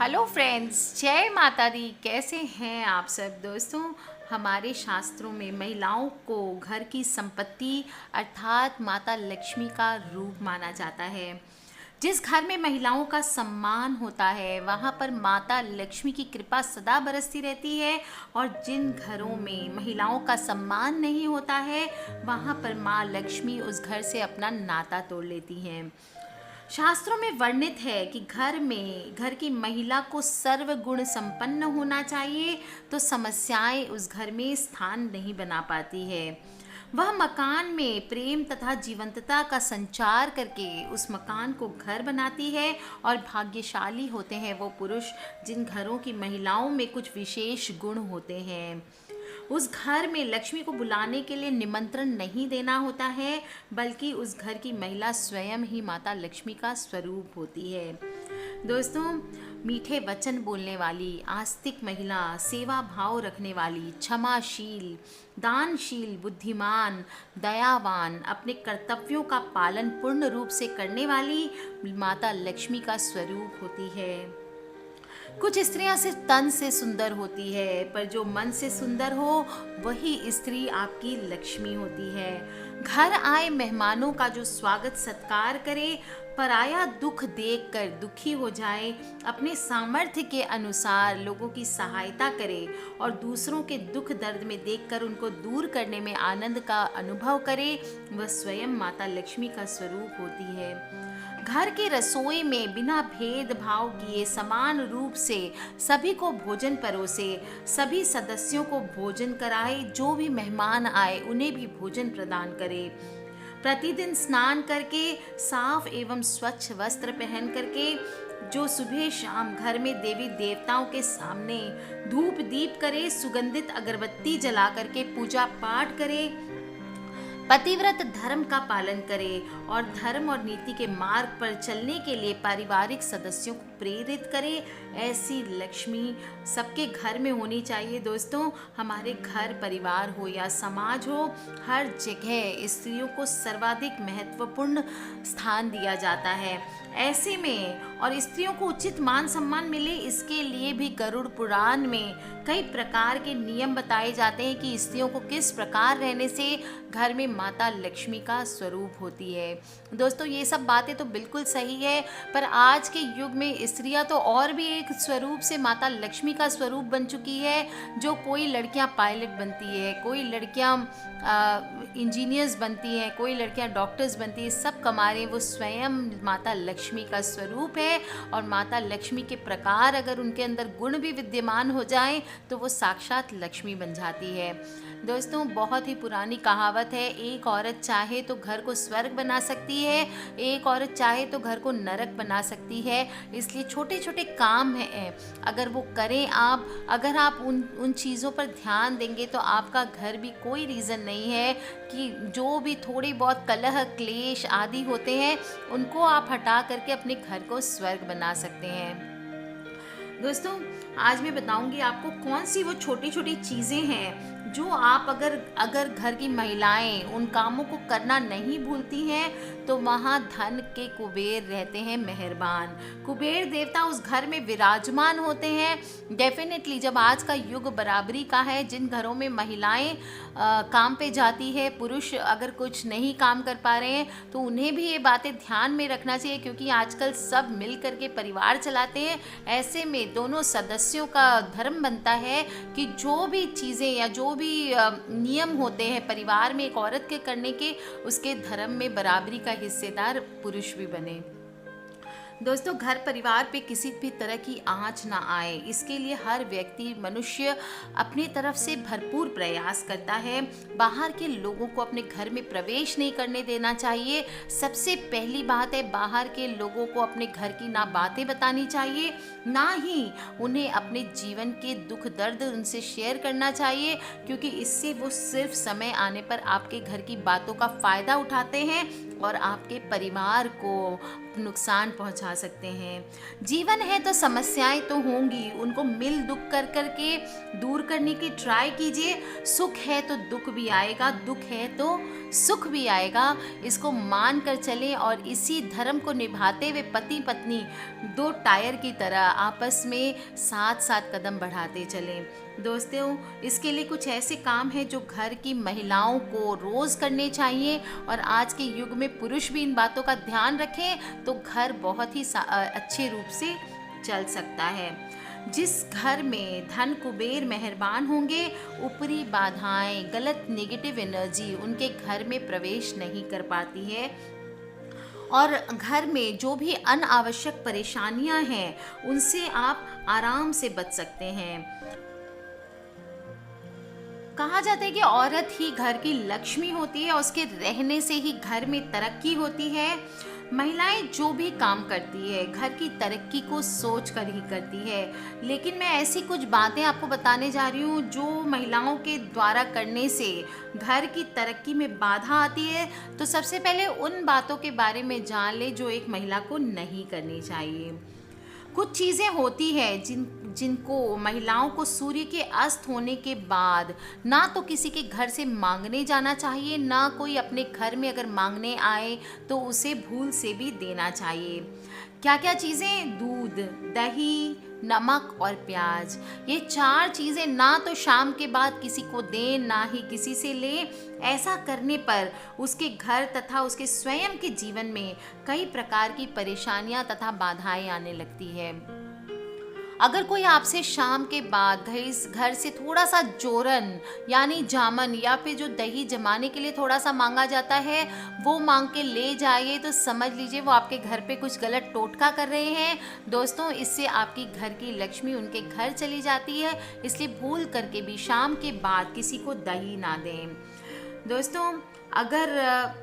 Hello friends, जय माता दी। कैसे हैं आप सब दोस्तों। हमारे शास्त्रों में महिलाओं को घर की संपत्ति अर्थात माता लक्ष्मी का रूप माना जाता है। जिस घर में महिलाओं का सम्मान होता है वहाँ पर माता लक्ष्मी की कृपा सदा बरसती रहती है, और जिन घरों में महिलाओं का सम्मान नहीं होता है वहाँ पर माँ लक्ष्मी उस घर से अपना नाता तोड़ लेती हैं। शास्त्रों में वर्णित है कि घर की महिला को सर्वगुण संपन्न होना चाहिए, तो समस्याएं उस घर में स्थान नहीं बना पाती है। वह मकान में प्रेम तथा जीवंतता का संचार करके उस मकान को घर बनाती है, और भाग्यशाली होते हैं वो पुरुष जिन घरों की महिलाओं में कुछ विशेष गुण होते हैं। उस घर में लक्ष्मी को बुलाने के लिए निमंत्रण नहीं देना होता है, बल्कि उस घर की महिला स्वयं ही माता लक्ष्मी का स्वरूप होती है। दोस्तों, मीठे वचन बोलने वाली, आस्तिक महिला, सेवा भाव रखने वाली, क्षमाशील, दानशील, बुद्धिमान, दयावान, अपने कर्तव्यों का पालन पूर्ण रूप से करने वाली माता लक्ष्मी का स्वरूप होती है। कुछ स्त्रियां सिर्फ तन से सुंदर होती है, पर जो मन से सुंदर हो वही स्त्री आपकी लक्ष्मी होती है। घर आए मेहमानों का जो स्वागत सत्कार करे, पराया दुख देखकर दुखी हो जाए, अपने सामर्थ्य के अनुसार लोगों की सहायता करे और दूसरों के दुख दर्द में देखकर उनको दूर करने में आनंद का अनुभव करे, वह स्वयं माता लक्ष्मी का स्वरूप होती है। घर की रसोई में बिना भेदभाव किए समान रूप से सभी को भोजन परोसे, सभी सदस्यों को भोजन कराए, जो भी मेहमान आए उन्हें भी भोजन प्रदान करे। प्रतिदिन स्नान करके साफ एवं स्वच्छ वस्त्र पहन करके जो सुबह शाम घर में देवी देवताओं के सामने धूप दीप करे, सुगंधित अगरबत्ती जला करके पूजा पाठ करे, पतिव्रत धर्म का पालन करे और धर्म और नीति के मार्ग पर चलने के लिए पारिवारिक सदस्यों को प्रेरित करे, ऐसी लक्ष्मी सबके घर में होनी चाहिए। दोस्तों, हमारे घर परिवार हो या समाज हो, हर जगह स्त्रियों को सर्वाधिक महत्वपूर्ण स्थान दिया जाता है। ऐसे में और स्त्रियों को उचित मान सम्मान मिले, इसके लिए भी गरुड़ पुराण में कई प्रकार के नियम बताए जाते हैं कि स्त्रियों को किस प्रकार रहने से घर में माता लक्ष्मी का स्वरूप होती है। दोस्तों, ये सब बातें तो बिल्कुल सही है, पर आज के युग में स्त्रियां तो और भी एक स्वरूप से माता लक्ष्मी का स्वरूप बन चुकी है। जो कोई लड़कियां पायलट बनती है, कोई लड़कियां इंजीनियर्स बनती हैं, कोई लड़कियां डॉक्टर्स बनती हैं, सब कमा वो स्वयं माता लक्ष्मी का स्वरूप है। और माता लक्ष्मी के प्रकार अगर उनके अंदर गुण भी विद्यमान हो जाएं तो वो साक्षात लक्ष्मी बन जाती है। दोस्तों, बहुत ही पुरानी कहावत है, एक औरत चाहे तो घर को स्वर्ग बना सकती है, एक औरत चाहे तो घर को नरक बना सकती है। इसलिए छोटे छोटे काम हैं, अगर वो करें आप, अगर आप उन चीज़ों पर ध्यान देंगे तो आपका घर भी कोई रीज़न नहीं है कि जो भी थोड़ी बहुत कलह क्लेश आदि होते हैं उनको आप हटा करके अपने घर को स्वर्ग बना सकते हैं। दोस्तों, आज मैं बताऊंगी आपको कौन सी वो छोटी छोटी चीज़ें हैं जो आप अगर घर की महिलाएं उन कामों को करना नहीं भूलती हैं तो वहाँ धन के कुबेर रहते हैं मेहरबान। कुबेर देवता उस घर में विराजमान होते हैं। डेफिनेटली जब आज का युग बराबरी का है, जिन घरों में महिलाएं काम पे जाती है, पुरुष अगर कुछ नहीं काम कर पा रहे हैं तो उन्हें भी ये बातें ध्यान में रखना चाहिए, क्योंकि आजकल सब मिल करके परिवार चलाते हैं। ऐसे में दोनों सदस्यों का धर्म बनता है कि जो भी चीज़ें या जो भी नियम होते हैं परिवार में एक औरत के करने के, उसके धर्म में बराबरी का हिस्सेदार पुरुष भी बने। दोस्तों, घर परिवार पे किसी भी तरह की आँच ना आए, इसके लिए हर व्यक्ति मनुष्य अपनी तरफ से भरपूर प्रयास करता है। बाहर के लोगों को अपने घर में प्रवेश नहीं करने देना चाहिए। सबसे पहली बात है, बाहर के लोगों को अपने घर की ना बातें बतानी चाहिए, ना ही उन्हें अपने जीवन के दुख दर्द उनसे शेयर करना चाहिए, क्योंकि इससे वो सिर्फ समय आने पर आपके घर की बातों का फ़ायदा उठाते हैं और आपके परिवार को नुकसान पहुंचा सकते हैं। जीवन है तो समस्याएं तो होंगी, उनको मिल दुख कर कर के दूर करने की ट्राई कीजिए। सुख है तो दुख भी आएगा, दुख है तो सुख भी आएगा, इसको मान कर चलें और इसी धर्म को निभाते हुए पति पत्नी दो टायर की तरह आपस में साथ साथ कदम बढ़ाते चलें। दोस्तों, इसके लिए कुछ ऐसे काम हैं जो घर की महिलाओं को रोज़ करने चाहिए और आज के युग में पुरुष भी इन बातों का ध्यान रखें तो घर बहुत ही अच्छे रूप से चल सकता है। जिस घर में धन कुबेर मेहरबान होंगे, ऊपरी बाधाएं, गलत नेगेटिव एनर्जी उनके घर में प्रवेश नहीं कर पाती है और घर में जो भी अनावश्यक परेशानियां हैं उनसे आप आराम से बच सकते हैं। कहा जाता है कि औरत ही घर की लक्ष्मी होती है और उसके रहने से ही घर में तरक्की होती है। महिलाएं जो भी काम करती है घर की तरक्की को सोच कर ही करती है, लेकिन मैं ऐसी कुछ बातें आपको बताने जा रही हूँ जो महिलाओं के द्वारा करने से घर की तरक्की में बाधा आती है। तो सबसे पहले उन बातों के बारे में जान ले जो एक महिला को नहीं करनी चाहिए। कुछ चीज़ें होती है जिनको महिलाओं को सूर्य के अस्त होने के बाद ना तो किसी के घर से मांगने जाना चाहिए, ना कोई अपने घर में अगर मांगने आए तो उसे भूल से भी देना चाहिए। क्या क्या चीज़ें? दूध, दही, नमक और प्याज, ये 4 चीज़ें ना तो शाम के बाद किसी को दें, ना ही किसी से लें। ऐसा करने पर उसके घर तथा उसके स्वयं के जीवन में कई प्रकार की परेशानियां तथा बाधाएं आने लगती है। अगर कोई आपसे शाम के बाद घर से थोड़ा सा जोरन यानी जामन या फिर जो दही जमाने के लिए थोड़ा सा मांगा जाता है वो मांग के ले जाइए तो समझ लीजिए वो आपके घर पे कुछ गलत टोटका कर रहे हैं। दोस्तों, इससे आपकी घर की लक्ष्मी उनके घर चली जाती है, इसलिए भूल करके भी शाम के बाद किसी को दही ना दें। दोस्तों, अगर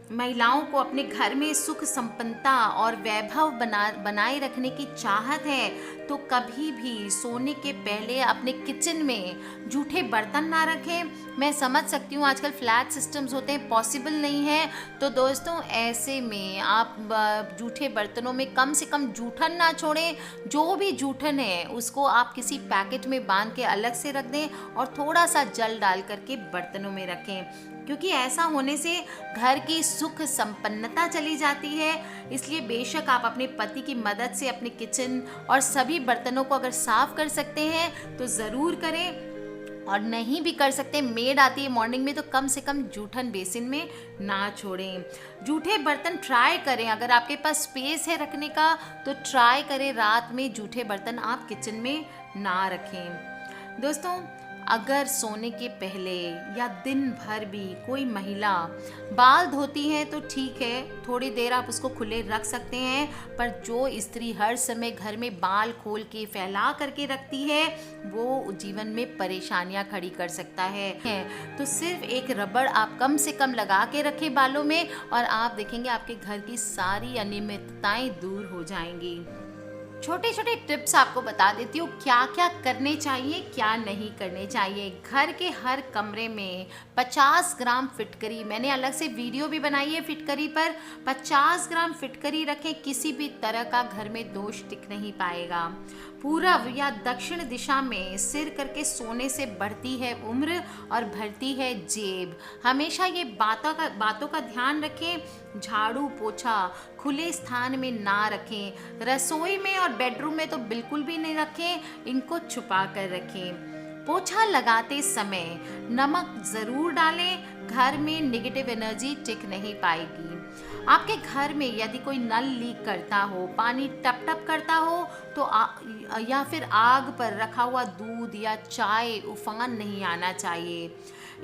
महिलाओं को अपने घर में सुख संपन्नता और वैभव बनाए रखने की चाहत है तो कभी भी सोने के पहले अपने किचन में जूठे बर्तन ना रखें। मैं समझ सकती हूँ आजकल फ्लैट सिस्टम्स होते हैं, पॉसिबल नहीं है, तो दोस्तों ऐसे में आप जूठे बर्तनों में कम से कम जूठन ना छोड़ें। जो भी जूठन है उसको आप किसी पैकेट में बांध के अलग से रख दें और थोड़ा सा जल डाल करके बर्तनों में रखें, क्योंकि ऐसा होने से घर की सुख संपन्नता चली जाती है। इसलिए बेशक आप अपने पति की मदद से अपने किचन और सभी बर्तनों को अगर साफ कर सकते हैं तो ज़रूर करें, और नहीं भी कर सकते, मेड आती है मॉर्निंग में, तो कम से कम जूठन बेसिन में ना छोड़ें। जूठे बर्तन ट्राई करें, अगर आपके पास स्पेस है रखने का तो ट्राई करें रात में जूठे बर्तन आप किचन में ना रखें। दोस्तों, अगर सोने के पहले या दिन भर भी कोई महिला बाल धोती है तो ठीक है, थोड़ी देर आप उसको खुले रख सकते हैं, पर जो स्त्री हर समय घर में बाल खोल के फैला करके रखती है वो जीवन में परेशानियां खड़ी कर सकता है। तो सिर्फ एक रबड़ आप कम से कम लगा के रखें बालों में और आप देखेंगे आपके घर की सारी अनियमितताएं दूर हो जाएंगी। छोटे छोटे टिप्स आपको बता देती हूँ क्या क्या करने चाहिए, क्या नहीं करने चाहिए। घर के हर कमरे में 50 ग्राम फिटकरी, मैंने अलग से वीडियो भी बनाई है फिटकरी पर, 50 ग्राम फिटकरी रखें, किसी भी तरह का घर में दोष टिक नहीं पाएगा। पूरब या दक्षिण दिशा में सिर करके सोने से बढ़ती है उम्र और भरती है जेब। हमेशा ये बातों का ध्यान रखें। झाड़ू पोछा खुले स्थान में ना रखें, रसोई में और बेडरूम में तो बिल्कुल भी नहीं रखें, इनको छुपा कर रखें। पोछा लगाते समय नमक ज़रूर डालें, घर में नेगेटिव एनर्जी टिक नहीं पाएगी। आपके घर में यदि कोई नल लीक करता हो, पानी टप टप करता हो तो या फिर आग पर रखा हुआ दूध या चाय उफान नहीं आना चाहिए।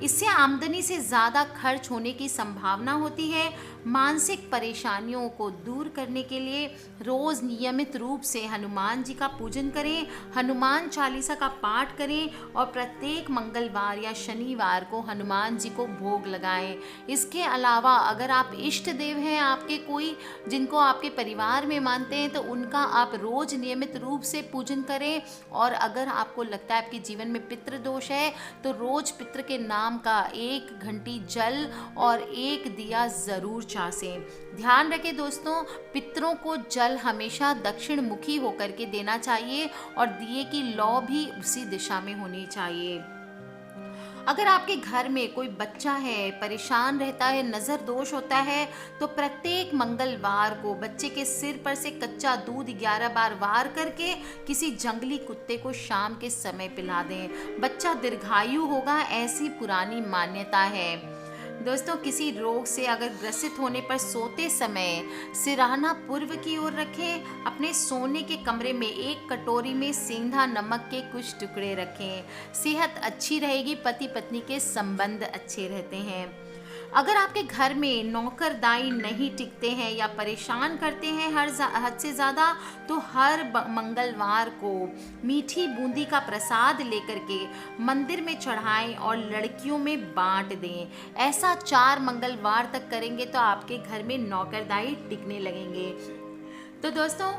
इससे आमदनी से ज़्यादा खर्च होने की संभावना होती है। मानसिक परेशानियों को दूर करने के लिए रोज़ नियमित रूप से हनुमान जी का पूजन करें, हनुमान चालीसा का पाठ करें और प्रत्येक मंगलवार या शनिवार को हनुमान जी को भोग लगाएं। इसके अलावा अगर आप इष्ट देव हैं आपके कोई जिनको आपके परिवार में मानते हैं तो उनका आप रोज़ नियमित रूप से पूजन करें। और अगर आपको लगता है आपके जीवन में पितृ दोष है तो रोज़ पितृ के नाम शाम का 1 घंटी जल और 1 दिया ज़रूर चासें। ध्यान रखें दोस्तों, पितरों को जल हमेशा दक्षिण मुखी होकर के देना चाहिए और दिए की लौ भी उसी दिशा में होनी चाहिए। अगर आपके घर में कोई बच्चा है, परेशान रहता है, नज़र दोष होता है, तो प्रत्येक मंगलवार को बच्चे के सिर पर से कच्चा दूध 11 बार वार करके किसी जंगली कुत्ते को शाम के समय पिला दें। बच्चा दीर्घायु होगा, ऐसी पुरानी मान्यता है। दोस्तों, किसी रोग से अगर ग्रसित होने पर सोते समय सिरहाना पूर्व की ओर रखें। अपने सोने के कमरे में 1 कटोरी में सेंधा नमक के कुछ टुकड़े रखें। सेहत अच्छी रहेगी, पति पत्नी के संबंध अच्छे रहते हैं। अगर आपके घर में नौकरदाई नहीं टिकते हैं या परेशान करते हैं हद से ज़्यादा, तो हर मंगलवार को मीठी बूंदी का प्रसाद लेकर के मंदिर में चढ़ाएं और लड़कियों में बांट दें। ऐसा 4 मंगलवार तक करेंगे तो आपके घर में नौकरदाई टिकने लगेंगे। तो दोस्तों,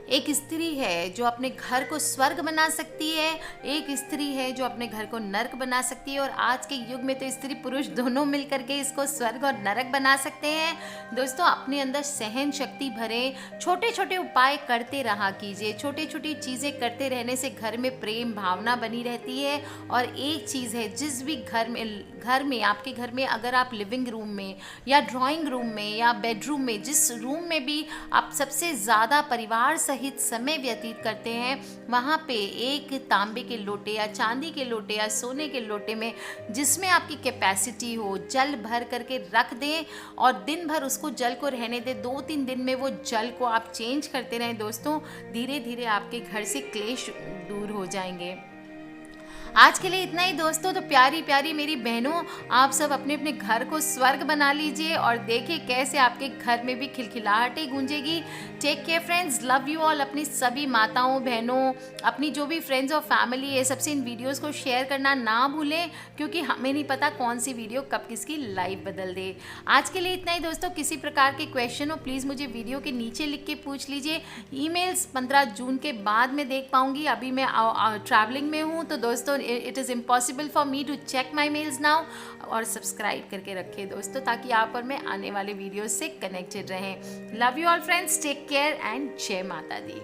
एक स्त्री है जो अपने घर को स्वर्ग बना सकती है, एक स्त्री है जो अपने घर को नरक बना सकती है, और आज के युग में तो स्त्री पुरुष दोनों मिलकर के इसको स्वर्ग और नरक बना सकते हैं। दोस्तों, अपने अंदर सहन शक्ति भरें, छोटे छोटे उपाय करते रहा कीजिए। छोटी छोटी चीज़ें करते रहने से घर में प्रेम भावना बनी रहती है। और एक चीज़ है, जिस भी घर में आपके घर में अगर आप लिविंग रूम में या ड्राइंग रूम में या बेडरूम में, जिस रूम में भी आप सबसे ज़्यादा परिवार सहित समय व्यतीत करते हैं, वहाँ पे एक तांबे के लोटे या चांदी के लोटे या सोने के लोटे में, जिसमें आपकी कैपेसिटी हो, जल भर करके रख दें और दिन भर उसको जल को रहने दें। 2-3 दिन में वो जल को आप चेंज करते रहें। दोस्तों, धीरे धीरे आपके घर से क्लेश दूर हो जाएंगे। आज के लिए इतना ही दोस्तों। तो प्यारी प्यारी मेरी बहनों, आप सब अपने अपने घर को स्वर्ग बना लीजिए और देखिए कैसे आपके घर में भी खिलखिलाहटें गूंजेगी। Take care friends, love you all. अपनी सभी माताओं बहनों, अपनी जो भी फ्रेंड्स और फैमिली है, सबसे इन वीडियोस को शेयर करना ना भूलें, क्योंकि हमें नहीं पता कौन सी वीडियो कब किसकी लाइफ बदल दे। आज के लिए इतना ही दोस्तों। किसी प्रकार के क्वेश्चन हो प्लीज़ मुझे वीडियो के नीचे लिख के पूछ लीजिए। ईमेल्स 15 जून के बाद में देख पाऊँगी, अभी मैं ट्रैवलिंग में हूँ, तो दोस्तों it is impossible for me to check my mails now. और सब्सक्राइब करके रखें दोस्तों, ताकि आप और मैं आने वाले वीडियोस से कनेक्टेड रहें। Love you all friends, take care and जय माता दी।